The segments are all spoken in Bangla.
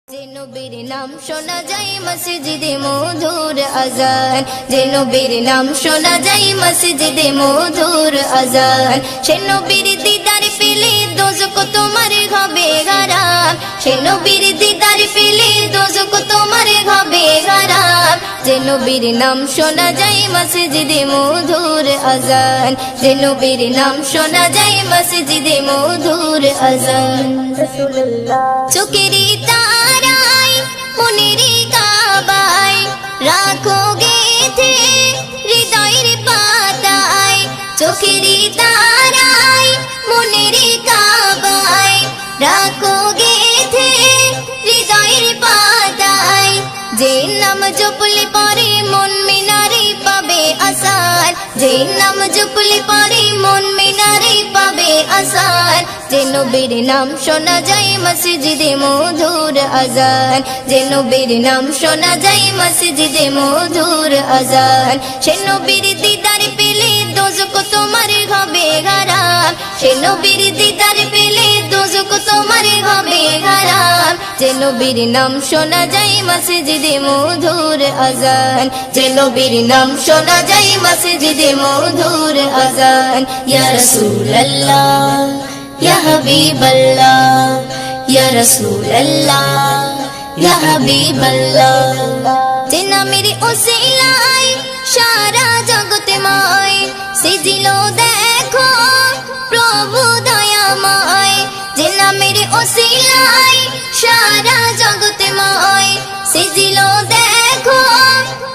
যে নবীর নাম শোনা যায় মসজিদে মধুর আজান, যে নবীর নাম শোনা যায় মসজিদে মধুর আজান। সে নবীর দিদার পেলে দোজখ তোমার হবে হারাম, সে নবীর দিদার পেলে দোজখ তোমার হবে হারাম। যে নবীর নাম শোনা যায় মসজিদে মধুর আজান, যে নবীর নাম শোনা যায় মসজিদে মধুর আজান। চোখেরই তারায় মনেরই কাবায় রাখো গেথে হৃদয়ের পাতায়, চোখেরই তারায় মনেরই কাবায় রাখো গেথে হৃদয়ের পাতায়। যে নাম জপলে পরে মন মিনারে পাবে আসার, যে নাম জপলে পরে মন মিনারে পাবে আসার। যে নবীর নাম শোনা যায় মসজিদে মধুর আজান, যে নবীর নাম শোনা যায় মসজিদে মধুর আজান। সে নবীর দিদার পেলে দোজখ তোমার হবে হারাম, সে নবীর দিদার পেলে দোজখ তোমার হবে হারাম। যে নবীর নাম শোনা যায় মসজিদে মধুর আজান, যে নবীর নাম শোনা যায় মসজিদে মধুর আজান। ইয়া রাসূলুল্লাহ ইয়া হাবিবাল্লাহ, ইয়া রাসূলুল্লাহ ইয়া হাবিবাল্লাহ। যে নামের ওসিলায় সারা জগৎময় সিজিল দেখো প্রভু দয়াময়, যে নামের ওসিলায় সারা জগৎময় সিজিল দেখো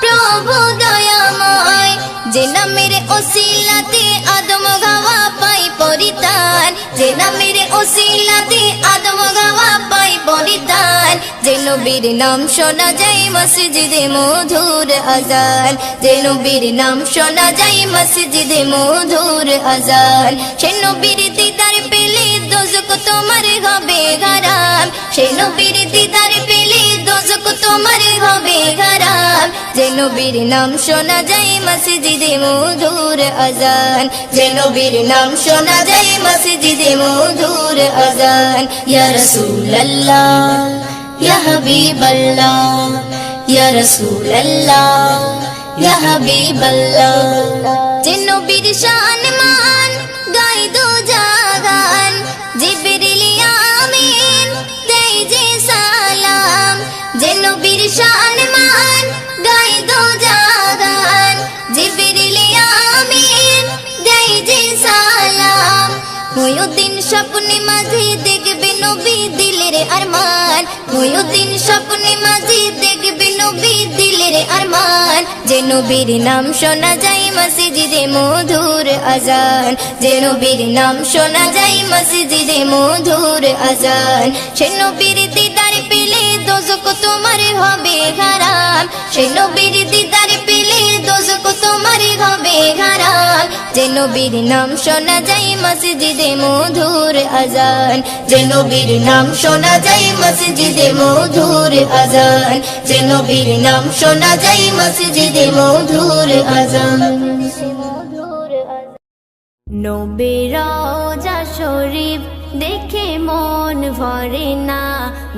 প্রভু দয়াময়। যে নামের ওসিলাতে আদম গাওয়া পাই পরিতান, যে নামের ওসিলাতে আদম গাওয়া পাই পরিতান। যে নবীর নাম শোনা যায় মসজিদে মধুর আজান, যে নবীর নাম শোনা যায় মসজিদে মধুর আজান। সে নবীর দিদার পেলে দোজখ তোমার হবে হারাম, সে নবীর দিদার পেলে দোজখ তোমার হবে হারাম। যে নবীর নাম শোনা যায় মসজিদে মধুর আজান, যে নবীর নাম শোনা যায় মসজিদে মধুর আজান। ইয়া রাসূলুল্লাহ ইয়া হাবিবাল্লাহ, ইয়া রাসূলুল্লাহ ইয়া হাবিবাল্লাহ। যে নবীর শান মান গায় দো জাগান, জিবরিল আমিন দেয় যে সালাম। যে নবীর শান মান গায় দো জাগান, জিবরিল আমিন দেয় যে সালাম। মুয়ুদ্দিন স্বপ্নে মাঝে দেখবে নবী দিলের আরমান, মুয়ুদ্দিন স্বপ্নে মাঝে দেখবে নবী দিলের আরমান। যে নবীর নাম শোনা যায় মসজিদে মধুর আজান, যে নবীর নাম শোনা যায় মসজিদে মধুর আজান। সে নবীর দিদার পেলে দোজখ তোমার হবে হারাম, সে নবীর দিদার পেলে দোজখ তোমার হবে হারাম। যে নবীর নাম শোনা যায় মসজিদে মধুর আজান, যে নবীর নাম শোনা যায় মসজিদে মধুর আজান, যে নবীর নাম শোনা যায় মসজিদে মধুর আজান। নবীর রওজা শরীফ দেখে মন ভরে না,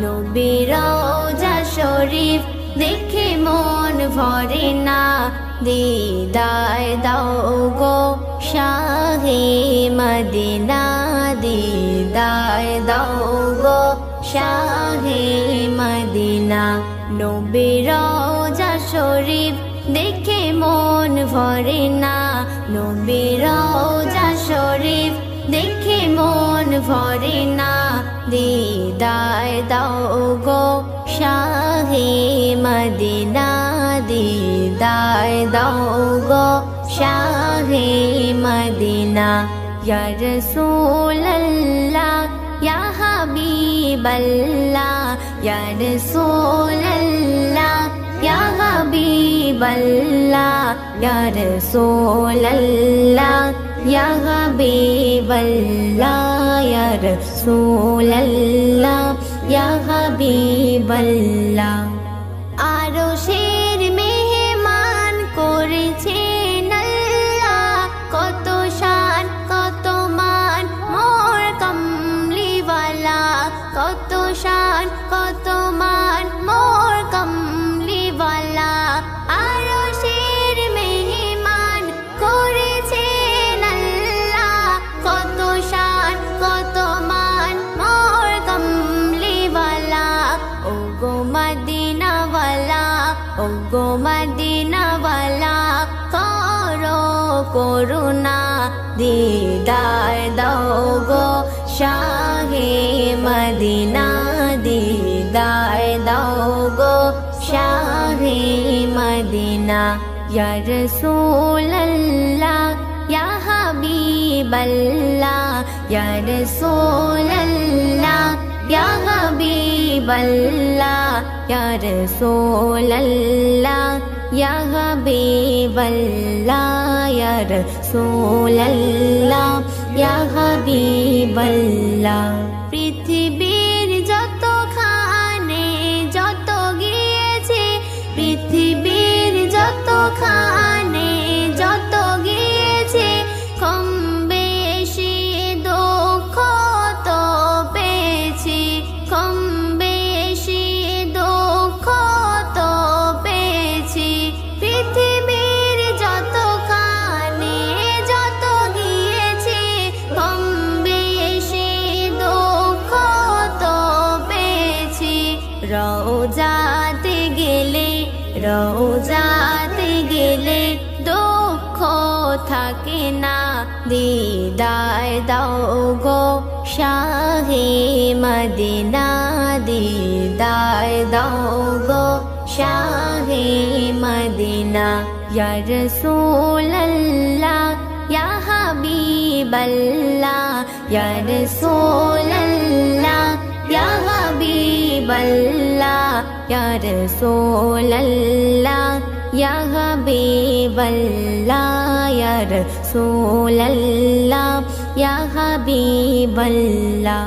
নবীর রওজা শরীফ দেখে মন ভরে না। দিদার দাও গো শাহে মদিনা, দিদার দাও গো শাহে মদিনা। নবীর রওজা শরীফ দেখে মন ভরে না, নবীর রওজা শরীফ দেখে মন ভরে না। দিদার দাও গো শাহে মদিনা, দিদার দাও গো শাহে মদিনা। ইয়া রাসূলুল্লাহ ইয়া হাবিবাল্লাহ, ইয়া রাসূলুল্লাহ ইয়া হাবিবাল্লাহ, ইয়া রাসূলুল্লাহ ইয়া হাবিবাল্লাহ, ইয়া রাসূলুল্লাহ ইয়া হাবিবাল্লাহ। আরশের মেহমান করেছেন আল্লাহ, কত শান কত মান মোর কমলিওয়ালা, কত শান কত মান ওগো মদিনাওয়ালা করো করুণা দিদার দাও গো শাহে মদিনা দিদার দাও গো শাহে মদিনা ইয়া রাসূলুল্লাহ ইয়া হাবিবাল্লাহ ইয়া রাসূলুল্লাহ ইয়া হাবিবাল্লাহ ইয়া রাসূলুল্লাহ ইয়া হাবিবাল্লাহ ইয়া রাসূলুল্লাহ ইয়া হাবিবাল্লাহ পৃথিবীর যতখানে যত গিয়েছে পৃথিবীর যতখানে যত গিয়েছে কম বেশি দুঃখ তো পেয়েছি কম বেশি দুঃখ তো পেয়েছি পৃথিবীর যতখানে যত গিয়েছে কম বেশি দুঃখ তো পেয়েছি রওজাতে গেলে দুঃখ থাকে না দিদার দাও গো শাহে মদিনা দিদার দাও গো শাহে মদিনা ইয়া রাসূলুল্লাহ ইয়া হাবিবাল্লাহ ইয়া রাসূলুল্লাহ ইয়া হাবিবাল্লাহ ইয়া রাসূলুল্লাহ ইয়া হাবিবাল্লাহ ইয়া রাসূলুল্লাহ ইয়া হাবিবাল্লাহ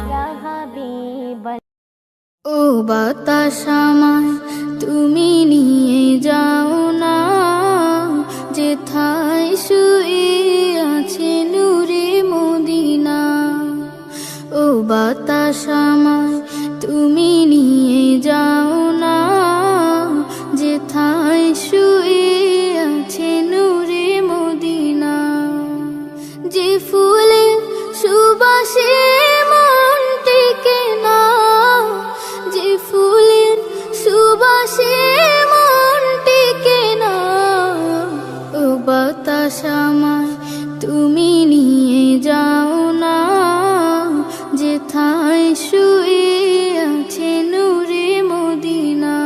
ও বাতাস আমায় তুমি নিয়ে যাও না যেথায় শুয়ে আছে নূরে মদিনা ও বাতাস আমায় তুমি নিয়ে যাও না যেথায় শুয়ে আছে নূরে মদিনা যে ফুলে সুবাসে মন টেকে না যে ফুলের সুবাসে মন টেকে না ও বাতাস আমায় তুমি নিয়ে যাও না যেথায় শুয়ে আছে নূরে মদিনা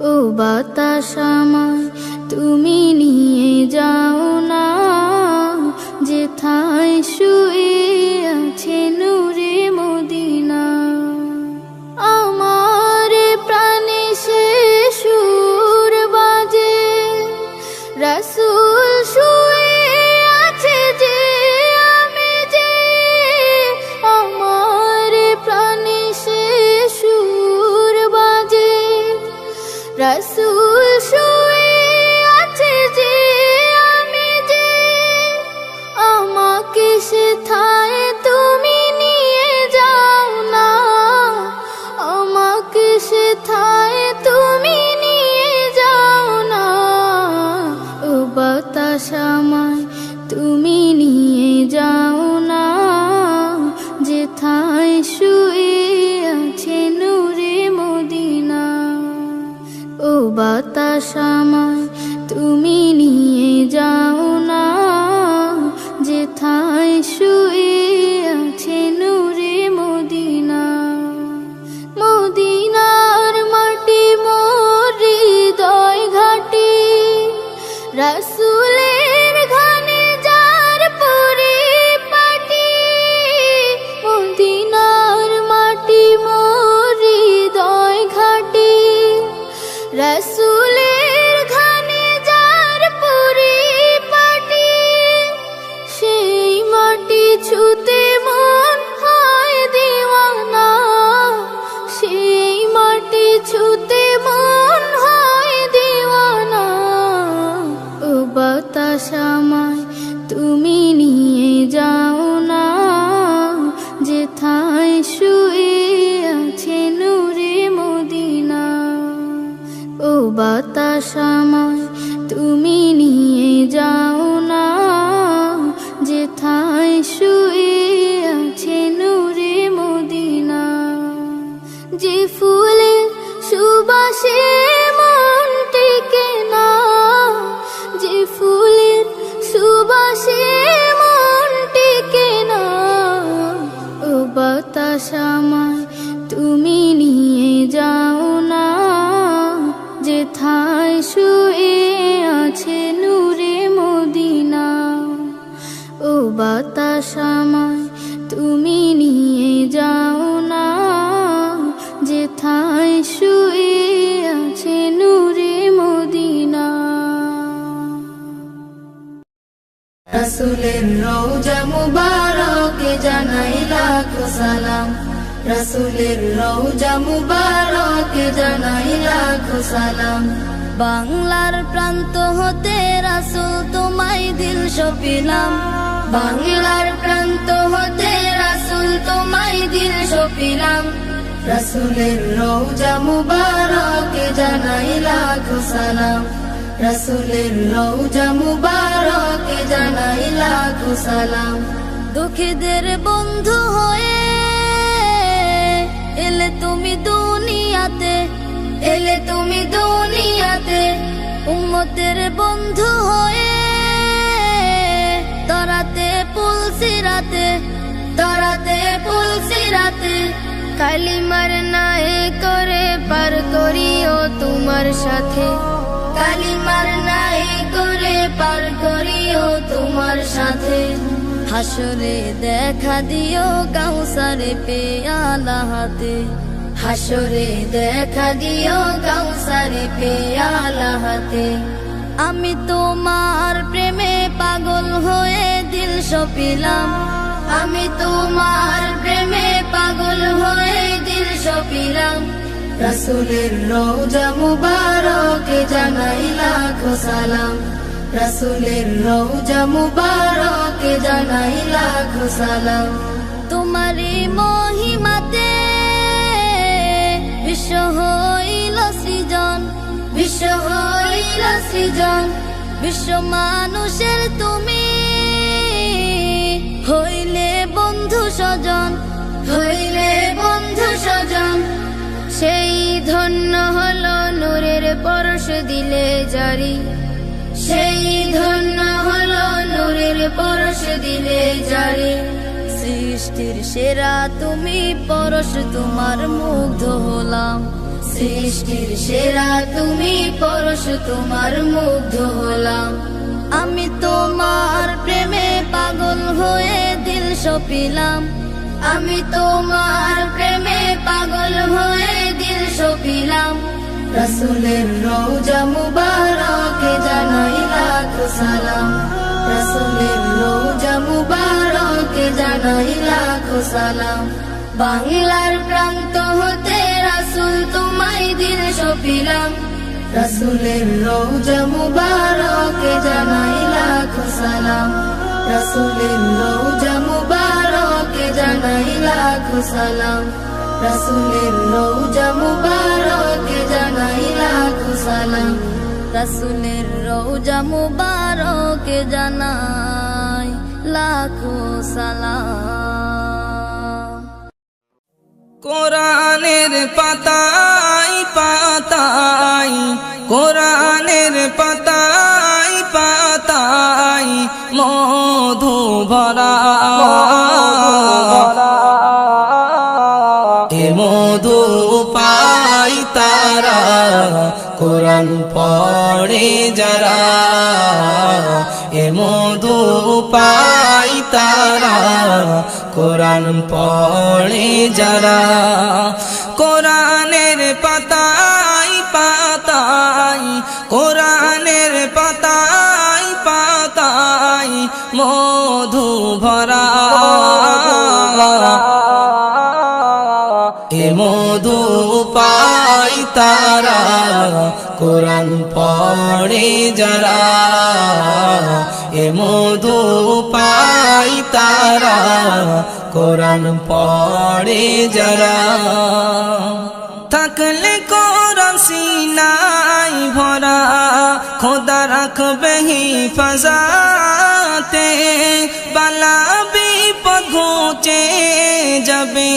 ও বাতাস আমায় তুমি নিয়ে যাও না যেথায় শুয়ে আছে নূরে মদিনা আমার প্রাণে সে সুর বাজে রাসূল শুয়ে আছে যে আমি যে আমার প্রাণে সে সুর বাজে রাসূল শুয়ে আছে যে আমি যে আমাকে সেথায় তুমি নিয়ে যাও না আমাকে সেথায় তুমি নিয়ে যাও না ও বাতাস আমায় তুমি নিয়ে যাও না যেথায় শুয়ে আছে নূরে মদিনা ও বাতাস আমায় তুমি নিয়ে যাও না যেথায় শুয়ে আছে নূরে মদিনা মদিনার মাটি মোর হৃদয় ঘাটি রাসূলের ঘানে যার পরিপাটি মদিনার মাটি মোর হৃদয় ঘাটি রাসূলের ঘানে যার পরিপাটি সেই মাটি ছুতে মন হয় দিওয়ানা সেই মাটি ছুতে মন হয় দিওয়ানা ও বাতাস আমায় তুমি নিয়ে যাও না যেথায় শুয়ে আছে নূরে মদিনা ও বাতাস আমায় তুমি নিয়ে যাও না যেথায় শুয়ে আছে নূরে মদিনা যে ফুলে সুবাসে মন শুয়ে আছে নূরে মদিনা। রাসূলের রওজা মুবারকে জানাই লাখো সালাম, রাসূলের রওজা মুবারকে জানাই লাখো সালাম। বাংলার প্রান্ত হতে রাসূল তোমায় দিল সপিলাম, বাংলার প্রান্ত হতে রাসূল তোমায় দিল সপিলাম। রাসূলের রওজা মুবারকে জানাই লাখো সালাম, রাসূলের রওজা মুবারকে জানাই লাখো সালাম। দুঃখীদের বন্ধু হয়ে এলে তুমি দুনিয়াতে, এলে তুমি দুনিয়াতে। উম্মতের বন্ধু হয়ে তরাতে পুলসিরাতে, তরাতে পুলসিরাতে। কালিমার নায়ে করে পার করিও তোমার সাথে, কালিমার নায়ে করে পার করিও তোমার সাথে। হাসরে দেখা দিও কাউসারে পেয়ালা হাতে, হাসরে দেখা দিও কাউসারে পেয়ালা হাতে। আমি তোমার প্রেমে পাগল হয়ে দিল সপিলাম, আমি তোমার প্রেমে পাগল হয়ে দিল সপিলাম। রাসূলের রওজা মুবারকে জানাই লাখো সালাম, রাসূলের রওজা মুবারকে জানাই লাখো সালাম। তোমারই মহিমাতে বিশ্ব হইল সৃজন, বিশ্ব হইল সৃজন। বিশ্ব মানুষের তুমি হইলে বন্ধু স্বজন, হইলে বন্ধু স্বজন। সেই ধন্য হলো নূরের পরশ দিলে জারি, সেই ধন্য হলো নূরের পরশ দিলে জারি। সৃষ্টির সেরা তুমি পরশ তোমার মুগ্ধ হলাম, সৃষ্টির সেরা তুমি পরশ তোমার মুগ্ধ হলাম। আমি তোমার প্রেমে পাগল হয়ে দিল সপিলাম, আমি তোমার প্রেমে পাগল হয়ে দিল সপিলাম। রাসূলের রওজা মুবারকে জানাই লাখো সালাম, রাসূলের রওজা মুবারকে জানাই লাখো সালাম। বাংলার প্রান্ত হতে রাসূল তোমায় দিল সপিলাম, রাসূলের রওজা মুবারকে জানাই লাখো সালাম, রাসূলের রওজা মুবারকে জানাই লাখো সালাম, রাসূলের রওজা মুবারকে জানাই লাখো সালাম, রাসূলের রওজা মুবারকে জানাই লাখো সালাম। কোরআনের পাতায় পাতায়, কোরআনের পাতায় পাতায় মধু ভরা, এ মধু পাই তারা কোরআন পড়ে যারা, এ মধু পাই তারা কোরআন পড়ে যারা। কোরআনের পাতায় পাতায়, কোরআনের পাতায় পাতায় মধু ভরা, এ মধু পাই তারা কোরআন পড়ে যারা, এ মধু পাই তারা কোরআন পড়ে যারা। থাকলে কোরআন সিনাই ভরা, খোদা রাখবে হিফাজতে, বালা বিপদ ঘুচে যাবে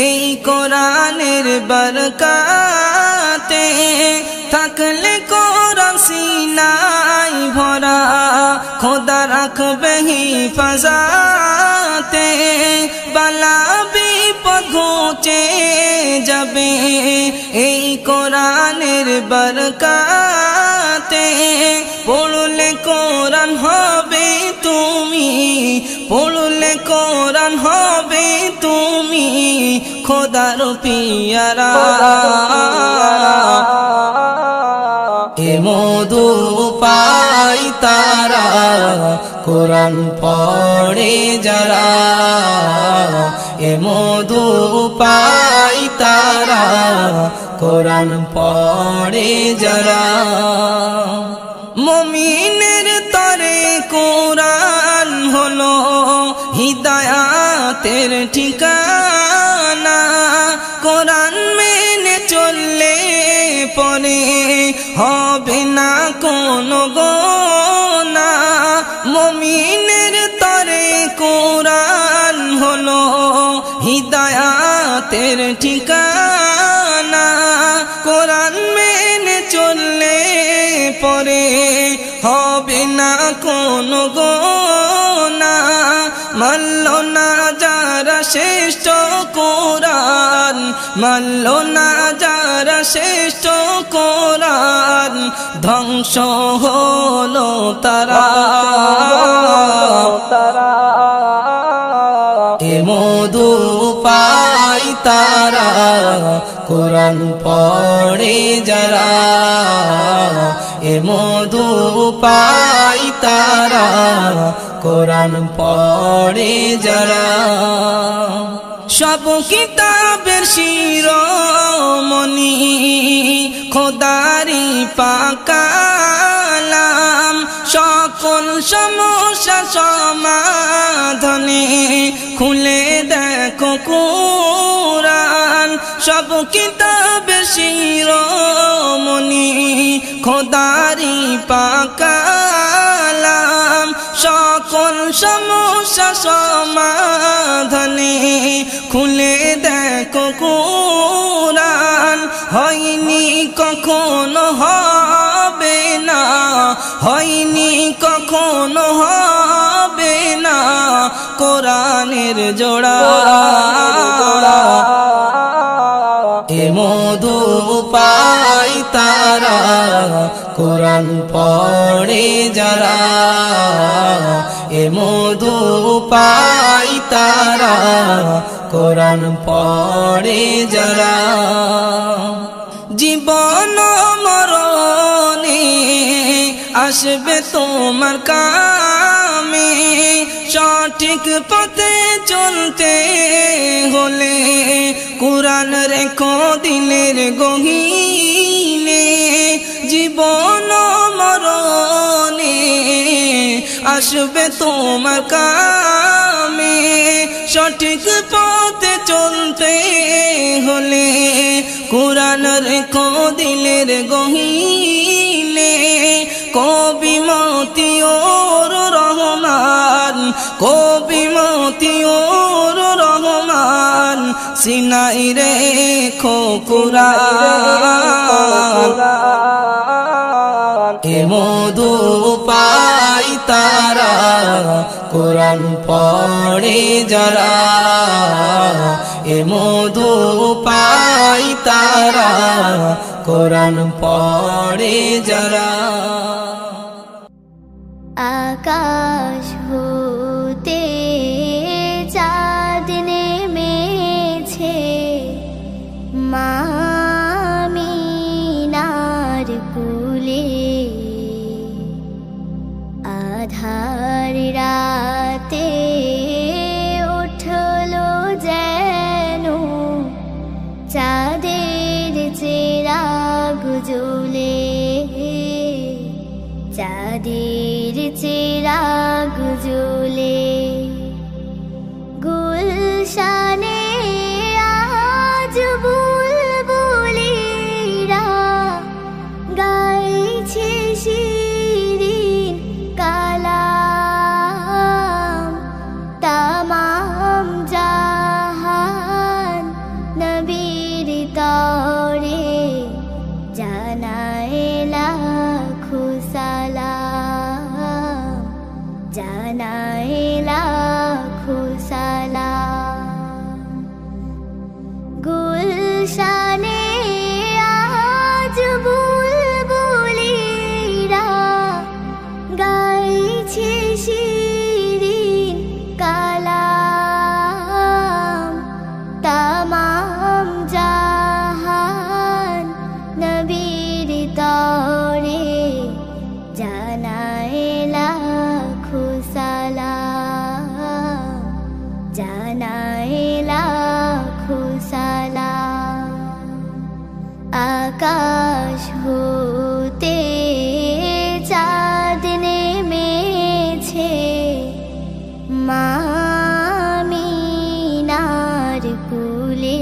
এই কোরআনের বরকতে। থাকলে কোরআন সিনাই ভরা, খোদা রাখবে হিফাজতে, বালা বিপদ ঘুচে যাবে এই কোরআনের বরকতে। পড়লে কোরআন হবে তুমি, পড়লে কোরআন হবে তুমি খোদার পিয়ারা এ মধু পাই তারা কোরআন পড়ে যারা এ মধু পাই তারা কোরআন পড়ে যারা মুমিনের তরে কোরআন হলো হিদায়াতের ঠিকানা কোরআন মেনে চললে পরে হবে না কোনো গোনা মুমিনের তরে কোরআন হলো হিদায়াতের ঠিকানা কোরআন মেনে চললে পরে হবে না কোনো গোনা মানল না যারা শ্রেষ্ঠ কোরআন মানল না যারা শ্রেষ্ঠ কোরআন ধ্বংস হলো তারা এ মধু পাই তারা কোরআন পড়ে যারা এ মধু পাই তারা কোরআন পড়ে যারা সব কিতাবের শিরোমণি খোদারি পাকালাম সকল সমস্যা সমাধানে খুলে দেখো কোরআন সব কিতাবের শিরোমণি খোদারি পাকালাম সকল সমস্যা সমাধানে খুলে দেখো কোরআন হয়নি কখনো হবে না হয়নি কখনো হবে না কোরআনের জোড়া এ মধু পাই তারা কোরআন পড়ে যারা এ মধু পাই তারা কোরআন পড়ে যারা জীবন মরণে আসবে তোমার কামে সঠিক পথে চলতে হলে কোরআন রেখো দিলের গহীনে জীবন মরণে আসবে তোমার কামে সঠিক পথে চলতে হলে কোরআন রেখো দিলের গহীনে কবি মতিউর রহমান কবি মতিউর রহমান সিনাই রেখো কোরআন এ মধু পাই তারা কোরআন পড়ে যারা এ মধু পাই তারা কোরআন পড়ে যারা আকাশ হতে চাঁদ নেমেছে মামিনার কুলে আধার রাতে উঠলো যেন চাঁদের চিরাগ জ্বলে চাঁদের চিরাগ জ্বলে গুলশানে আজ বুলবুলিরা গাইছে শিরিন কালাম তামাম জাহান নবীর তরে জানায় লাখো সালাম আকাশ হতে চাঁদ নেমেছে মা আমিনার কোলে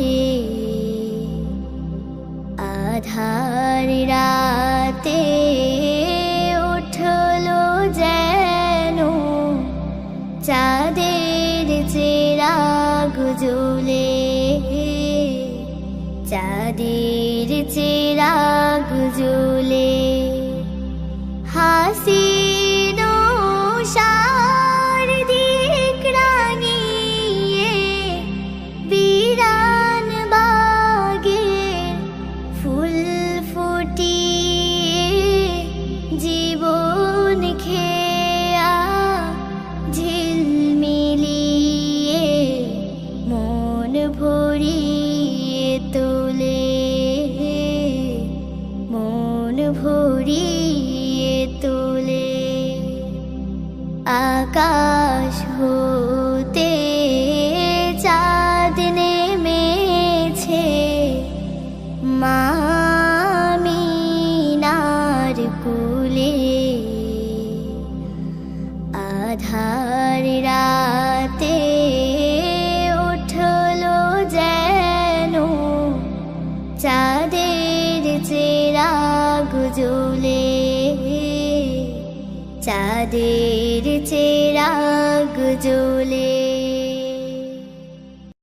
আধার রাতে উঠলো যেন চাঁদের চিরাগ জ্বলে চাঁদের চিরাগ জ্বলে হাসিন সারদিক রাঙিয়ে বিরান বাগের ফুল ফুটিয়ে জীবন খেয়া ঝিলমিলিয়ে মন ভরিয়ে তোলে মন ভরিয়ে তোলে আকাশ হতে চাঁদ নেমেছে মা আমিনার কোলে আধার রাতে উঠলো যেন চাঁদের চিরাগ জ্বলে চাঁদের চিরাগ জ্বলে